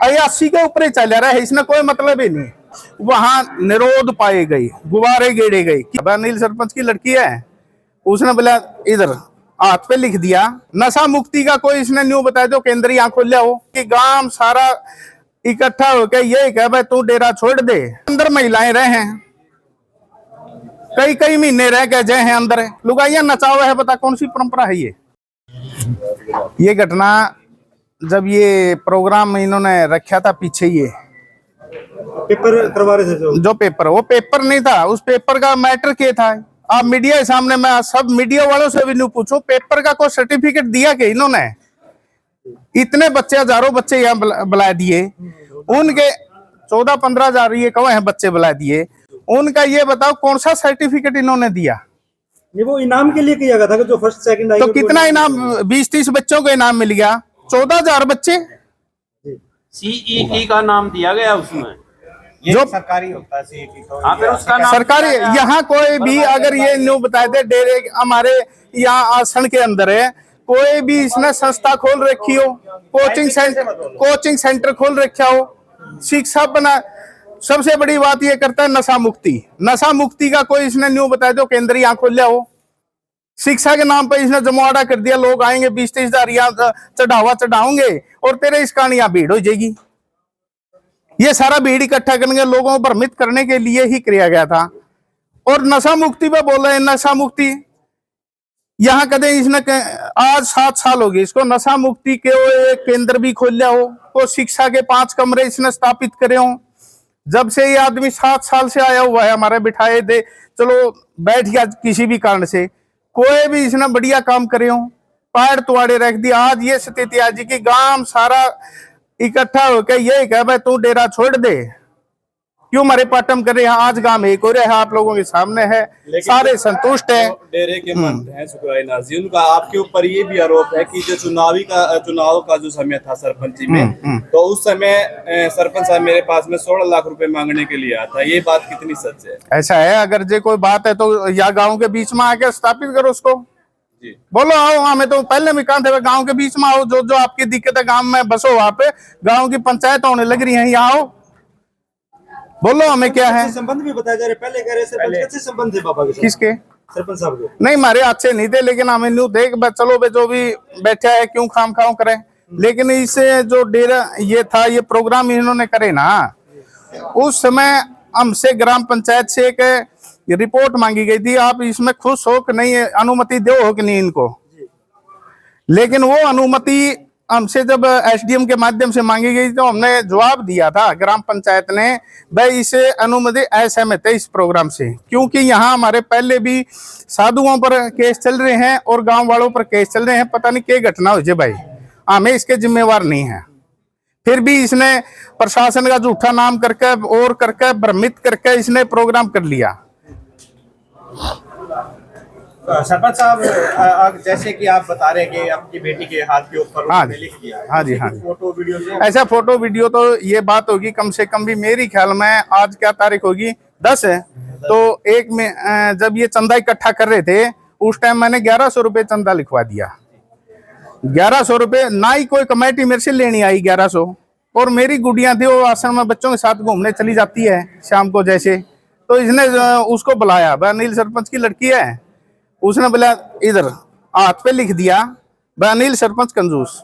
80 के ऊपर ही चल रहा है, इसने कोई मतलब ही नहीं। वहां निरोध पाए गई, गुब्बारे गेड़े गए। अनिल सरपंच की लड़की है, उसने बोला इधर हाथ पे लिख दिया नशा मुक्ति का कोई इसने न्यू बताया जो केंद्र यहाँ खोलिया हो कि गांव सारा इकट्ठा होकर ये कह भाई तू डेरा छोड़ दे। अंदर महिलाएं रहे हैं, कई कई महीने रह गए जय हैं अंदर, लुगाइया नचाओ है, बता कौन सी परंपरा है ये घटना जब ये प्रोग्राम इन्होंने रखा था पीछे, ये पेपर करवा रहे थे जो पेपर, वो पेपर नहीं था, उस पेपर का मैटर क्या था आप मीडिया के सामने, मैं सब मीडिया वालों से भी नहीं पूछूं पेपर का कोई सर्टिफिकेट दिया कि इन्होंने? इतने बच्चे, हजारों बच्चे यहाँ बुला दिए, उनके 14-15 हजार ये कौन है बच्चे बुला दिए, उनका ये बताओ कौन सा सर्टिफिकेट इन्होंने दिया? वो इनाम के लिए किया गया था कि जो फर्स्ट सेकंड आई, तो कितना इनाम? 20-30 बच्चों को इनाम मिल गया, 14,000 बच्चे। सीईटी का नाम दिया गया उसमें, जो सरकारी होता है सीईटी तो। हाँ, फिर उसका नाम सरकारी। यहाँ कोई भी अगर ये न्यू बताए थे डेरे हमारे यहाँ आसन के अंदर है, कोई भी इसने संस्था खोल रखी हो, कोचिंग सेंटर खोल रखा हो, शिक्षा बना, सबसे बड़ी बात ये करता है नशा मुक्ति। नशा मुक्ति का कोई इसने न्यू बताया जो केंद्र यहाँ खोलिया हो। शिक्षा के नाम पर इसने जमवाड़ा कर दिया, लोग आएंगे 20-30 हजार यहाँ चढ़ावा चढ़ाओगे और तेरे इस कारण यहाँ भीड़ हो जाएगी। ये सारा भीड़ इकट्ठा करेंगे, लोगों को भ्रमित करने के लिए ही किया गया था। और नशा मुक्ति पे बोल रहे हैं, नशा मुक्ति यहाँ कदे इसने आज 7 साल हो गए इसको, नशा मुक्ति के एक केंद्र भी खोलिया हो, तो शिक्षा के 5 कमरे इसने स्थापित करे हो। जब से ये आदमी 7 साल से आया हुआ है, हमारे बिठाए दे, चलो बैठ गया किसी भी कारण से, कोई भी इसने बढ़िया काम करे हो, पैर तुआड़े रख दिया। आज ये स्थिति आज की गांव सारा इकट्ठा होकर ये कह भाई तू डेरा छोड़ दे, क्यों मरे पाटम करे। आज गांव में एक हो रहा है, आप लोगों के सामने है, सारे संतुष्ट है। डेरे के मंत्री हैं सुखराय नाजी, उनका आपके ऊपर ये भी आरोप है कि जो चुनाव का जो समय था सरपंची में, तो उस समय सरपंच साहब मेरे पास में 16 लाख रुपए मांगने के लिए आता है, ये बात कितनी सच है? ऐसा है, अगर जो कोई बात है तो या गाँव के बीच में आके स्थापित करो उसको, बोलो आओ हमें तो पहले भी कहा था गांव के बीच में आओ, जो जो आपकी दिक्कत है गांव में बसो, वहां पे गांव की पंचायत होने लग रही है, यहाँ आओ, बोलो हमें क्या है। संबंध भी बताया जा रहा है, पहले कह रहे सरपंच कैसे संबंध थे बाबा के साथ? किसके? सरपंच साहब के। नहीं हमारे अच्छे नहीं थे, लेकिन हमें न्यू देख चलो बे जो भी बैठा है क्यों खाम खाम करे। लेकिन इससे जो डेरा ये था, ये प्रोग्राम इन्होंने करे ना, उस समय हमसे ग्राम पंचायत से एक रिपोर्ट मांगी गई थी, आप इसमें खुश हो कि नहीं, अनुमति दो हो कि नहीं इनको। लेकिन वो अनुमति हमसे जब एसडीएम के माध्यम से मांगी गई तो हमने जवाब दिया था ग्राम पंचायत ने, भाई इसे अनुमति असहमत है इस प्रोग्राम से, क्योंकि यहाँ हमारे पहले भी साधुओं पर केस चल रहे हैं और गांव वालों पर केस चल रहे हैं, पता नहीं क्या घटना हो जाए भाई, हमें इसके जिम्मेवार नहीं है। फिर भी इसने प्रशासन का झूठा नाम करके और करके भ्रमित करके इसने प्रोग्राम कर लिया। सरपंच साहब, जैसे कि आप बता रहे हैं कि आपकी बेटी के हाथ के ऊपर उन्होंने लिख दिया, हाँ जी, हाँ फोटो वीडियो से ऐसा फोटो वीडियो तो ये बात होगी कम से कम भी मेरी ख्याल में आज क्या तारीख होगी 10 है, तो एक में जब ये चंदा इकट्ठा कर रहे थे उस टाइम मैंने 1100 रुपये चंदा लिखवा दिया। 1100 रुपये ना ही कोई कमेटी मेरे से लेनी आई 1100, और मेरी गुड़ियां थी वो आश्रम में बच्चों के साथ घूमने चली जाती है शाम को जैसे, तो इसने उसको बुलाया, अनिल सरपंच की लड़की है, उसने बोला इधर हाथ पे लिख दिया अनिल सरपंच कंजूस,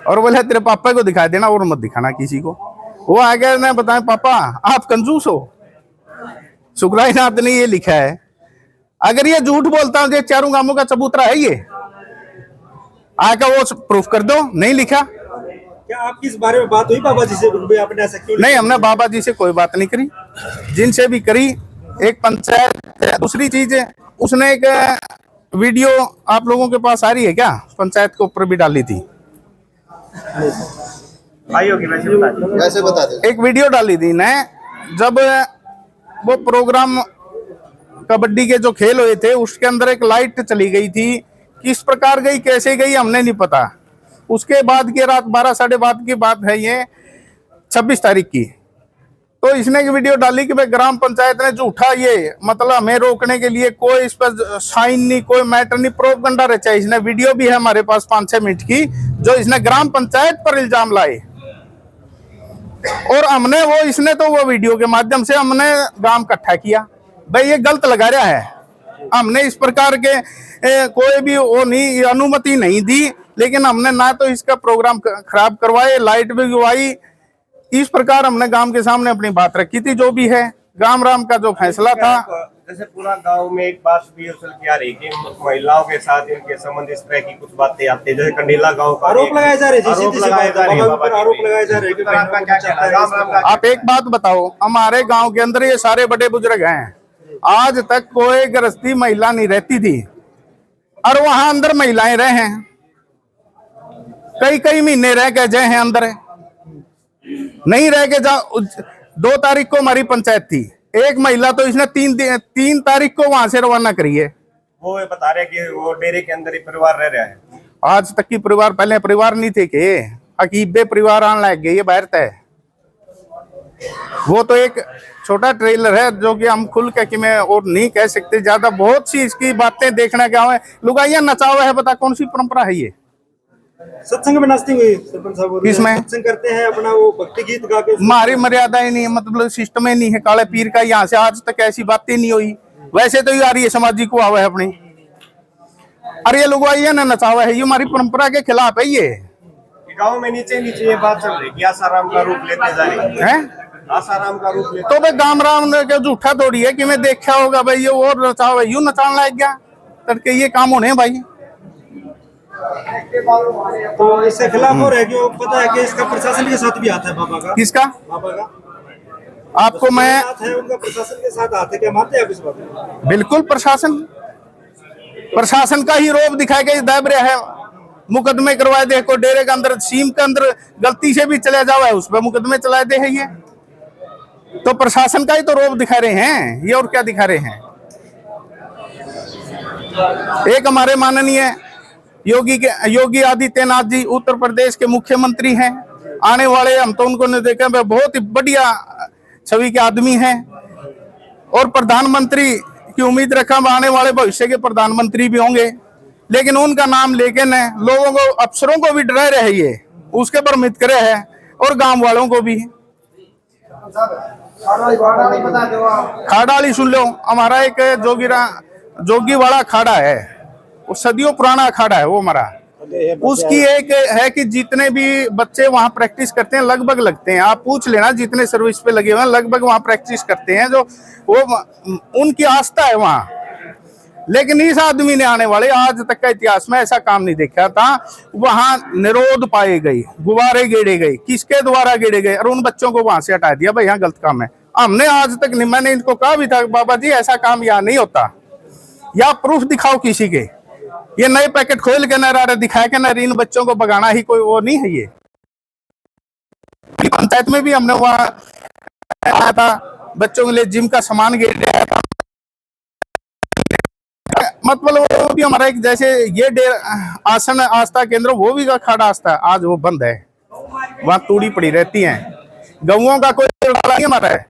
और बोला तेरे पापा को दिखा देना और मत दिखाना किसी को। वो आ गया ने बताया पापा आप कंजूस हो, सुखराय नाथ ने ये लिखा है। अगर ये झूठ बोलता हूँ, ये चारों गांवों का चबूतरा है, ये आके वो प्रूफ कर दो, नहीं लिखा। क्या आपकी इस बारे में बात हुई बाबा जी से? आपने ऐसा क्यों? नहीं, हमने बाबा जी से कोई बात नहीं करी, जिनसे भी करी एक पंचायत। दूसरी चीज उसने एक वीडियो आप लोगों के पास आ रही है क्या, पंचायत के ऊपर भी डाली थी, आई होगी वैसे बता दो। एक वीडियो डाली थी ने, जब वो प्रोग्राम कबड्डी के जो खेल हुए थे उसके अंदर एक लाइट चली गई थी, किस प्रकार गई कैसे गई हमने नहीं पता। उसके बाद की रात 12 साढ़े 12 की बात है, ये 26 तारीख की, तो इसने एक वीडियो डाली कि भाई ग्राम पंचायत ने झूठा ये मतलब हमें रोकने के लिए कोई इस पर साइन नहीं, कोई मैटर नहीं, प्रोपगंडा रचा। इसने वीडियो भी है हमारे पास 5-6 मिनट की, जो इसने ग्राम पंचायत पर इल्जाम लाए और हमने वो इसने तो वो वीडियो के माध्यम से हमने गांव इकट्ठा किया, भाई ये गलत लगा रहा है। हमने इस प्रकार के कोई भी वो नहीं अनुमति नहीं दी, लेकिन हमने ना तो इसका प्रोग्राम खराब करवाए, लाइट भी गवाई। इस प्रकार हमने गांव के सामने अपनी बात रखी थी, जो भी है गांव राम का जो फैसला था। जैसे पूरा गांव में एक बात भी उछल के आ रही कि महिलाओं के साथ इनके संबंध इस तरह की कुछ बातें आती है, जैसे कंडीला गांव का आरोप लगाए जा रहे हैं, आरोप लगाए जा रहे हैं, आरोप लगाए जा रहे हैं कि इस पर आपका क्या कहना है? राम राम का आप एक बात बताओ, हमारे गांव के अंदर ये सारे बड़े बुजुर्ग हैं, आज तक कोई गृहस्थी महिला नहीं रहती थी, और वहां अंदर महिलाएं रहे हैं, कई कई महीने रह के गए हैं अंदर, नहीं रह के जा। 2 तारीख को हमारी पंचायत थी, एक महिला तो इसने 3 तारीख को वहां से रवाना करी है। वो बता रहे कि वो डेरे के अंदर ही परिवार रह रहा है। आज तक की परिवार, पहले परिवार नहीं थे के अकीबे परिवार आने लग गए, ये बाहर तय। वो तो एक छोटा ट्रेलर है जो कि हम खुल के कि मैं और नहीं कह सकते ज्यादा, बहुत सी इसकी बातें देखने का है। लुगाइया नचावा है, बता कौन सी परंपरा है ये? सत्संग में नाचती हुई सरपंच साहब बोल रहे हैं। किसमें? सत्संग करते हैं अपना, वो भक्ति गीत गा के। हमारी मर्यादा ही नहीं है, मतलब सिस्टम ही नहीं है काले पीर का, यहाँ से आज तक ऐसी बातें नहीं हुई। वैसे तो ये आ रही है समाजिक को आवा है अपनी, अरे ये लुगाइया ने नचावा है, ये हमारी परंपरा के खिलाफ है। ये गांव में नीचे नीचे ये बात चल रही कि आसाराम का रूप लेते जा रही है, आसाराम का रूप लेते। तो भाई गाम राम के झूठा थोड़ी है कि मैं देखा होगा भाई ये और नचावा, यूं नचाने लग गया करके ये काम होने भाई। तो इसके खिलाफ हो रहा है कि वो पता है कि इसका प्रशासन के साथ भी आता है बाबा का। किसका? बाबा का आपको मैं साथ है, उनका प्रशासन के साथ आते, क्या मानते हैं आप इस बात में? बिल्कुल प्रशासन का ही रोब दिखाया गया, दाब रहा है, मुकदमे करवाए दे, को डेरे के अंदर सीम के अंदर गलती से भी चले जावा है, उस पर मुकदमे चलाए दे है। ये तो प्रशासन का ही तो रोब दिखा रहे हैं ये, और क्या दिखा रहे हैं? एक हमारे माननीय योगी आदित्यनाथ जी उत्तर प्रदेश के मुख्यमंत्री हैं, आने वाले हम तो उनको नहीं देखे, बहुत ही बढ़िया छवि के आदमी हैं, और प्रधानमंत्री की उम्मीद रखा, आने वाले भविष्य के प्रधानमंत्री भी होंगे। लेकिन उनका नाम लेके न लोगों को, अफसरों को भी डरा रहे, ये उसके पर मित करे है, और गांव वालों को भी। खाड़ाली सुन लो, हमारा एक जोगी वाला खाड़ा है, वो सदियों पुराना अखाड़ा है वो हमारा। उसकी एक है कि जितने भी बच्चे वहां प्रैक्टिस करते हैं लगभग लगते हैं, आप पूछ लेना जितने सर्विस पे लगे हुए हैं लगभग वहां प्रैक्टिस करते हैं, जो वो उनकी आस्था है वहां। लेकिन इस आदमी ने आने वाले आज तक का इतिहास में ऐसा काम नहीं देखा था। वहां निरोध पाए गए, गुब्बारे गेड़े गए, किसके द्वारा गेड़े गए, और उन बच्चों को वहां से हटा दिया, भाई यहाँ गलत काम है। हमने आज तक नहीं, मैंने इनको कहा भी था बाबा जी ऐसा काम यहाँ नहीं होता, या प्रूफ दिखाओ किसी के, ये नए पैकेट खोल के न दिखाए के न इन बच्चों को भगाना ही कोई वो नहीं है। ये पंचायत में भी हमने वहां आया था, बच्चों के लिए जिम का सामान गिर रहा था, मतलब वो भी हमारा एक जैसे ये आसन आस्था केंद्र, वो भी खाड़ा आस्था आज वो बंद है, वहां तूड़ी पड़ी रहती है। गौओं का कोई नहीं हमारा है,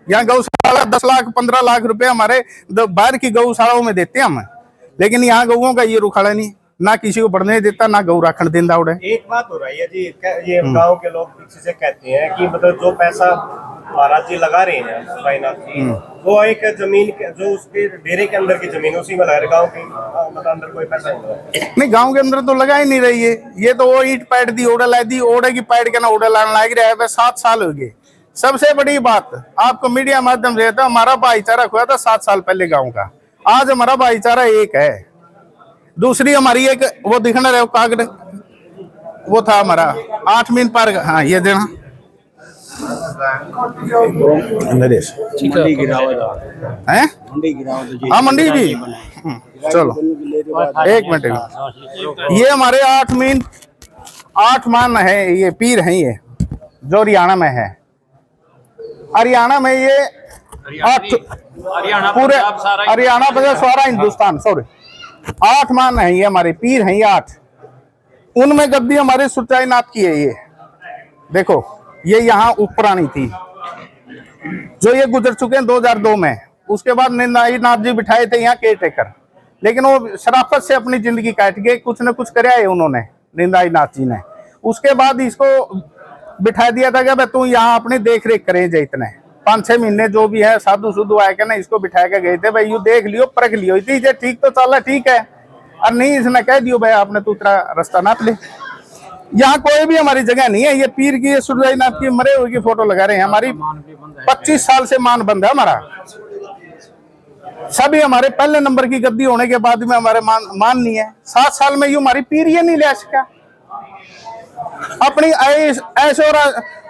यहाँ गौशाला 10 लाख 15 लाख रुपए हमारे बाहर की गौशालाओं में देते हैं हम, लेकिन यहाँ गौओं का ये रुखाड़ा नहीं, ना किसी को बढ़ने देता, ना गौ राखण देता उड़े। एक बात हो रही है जी, ये गांव के लोग पीछे से कहते हैं कि मतलब जो पैसा महाराज जी लगा रहे हैं भाईनाथ जी, वो एक जमीन जो उसके डेरे के अंदर की जमीन उसी में लगा रहे, गांव के मतलब अंदर कोई पैसा नहीं, गांव के अंदर तो लगा ही नहीं रही है। ये तो वो ईंट पैड दी, ओढ़ा ला दी, ओढ़े की पैड के ना ओढ़ा लाने लग रहा है, 7 साल हो गए। सबसे बड़ी बात आपको मीडिया माध्यम से था, हमारा भाईचारा हुआ था 7 साल पहले गाँव का, आज हमारा भाईचारा एक है। दूसरी हमारी एक वो दिखना रहे कागड़, वो था हमारा 8 मीन पार, हाँ ये देना है, हाँ मंडी भी, चलो 1 मिनट, ये हमारे 8 मान है, ये पीर है, ये जो हरियाणा में है। हरियाणा में ये 8 पूरे हरियाणा बजाय सारा हिंदुस्तान, सॉरी 8 मान है ये हमारे पीर हैं, ये 8। उनमें गद्दी हमारे सुचाई नाथ की है। ये देखो, ये यहाँ उपरानी थी, जो ये गुजर चुके हैं 2002 में। उसके बाद निंदाई नाथ जी बिठाए थे यहाँ केयर टेकर, लेकिन वो शराफत से अपनी जिंदगी काट के कुछ न कुछ कराया है उन्होंने, निंदाई नाथ जी ने। उसके बाद इसको बिठा दिया था कि भाई तू यहाँ अपनी देख रेख करे जे इतने 5-6 महीने जो भी है साधु सुधु आए के ना इसको बिठा के गए थे भाई यू देख लियो परख लियो इतनी ठीक तो चला ठीक है और नहीं इसने कह दियो भाई आपने तू तेरा रास्ता नाप ले। यहाँ कोई भी हमारी जगह नहीं है। ये पीर की सुरजाईनाथ की मरे हुए की फोटो लगा रहे हैं। हमारी 25 साल से मान बंद है हमारा। सभी हमारे पहले नंबर की गद्दी होने के बाद में हमारे मान नहीं है। 7 साल में यूं हमारी पीर ये नहीं ले सका। अपनी ऐश और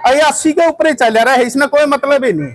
अयासी के ऊपर ही चल रहा है, इसमें कोई मतलब ही नहीं।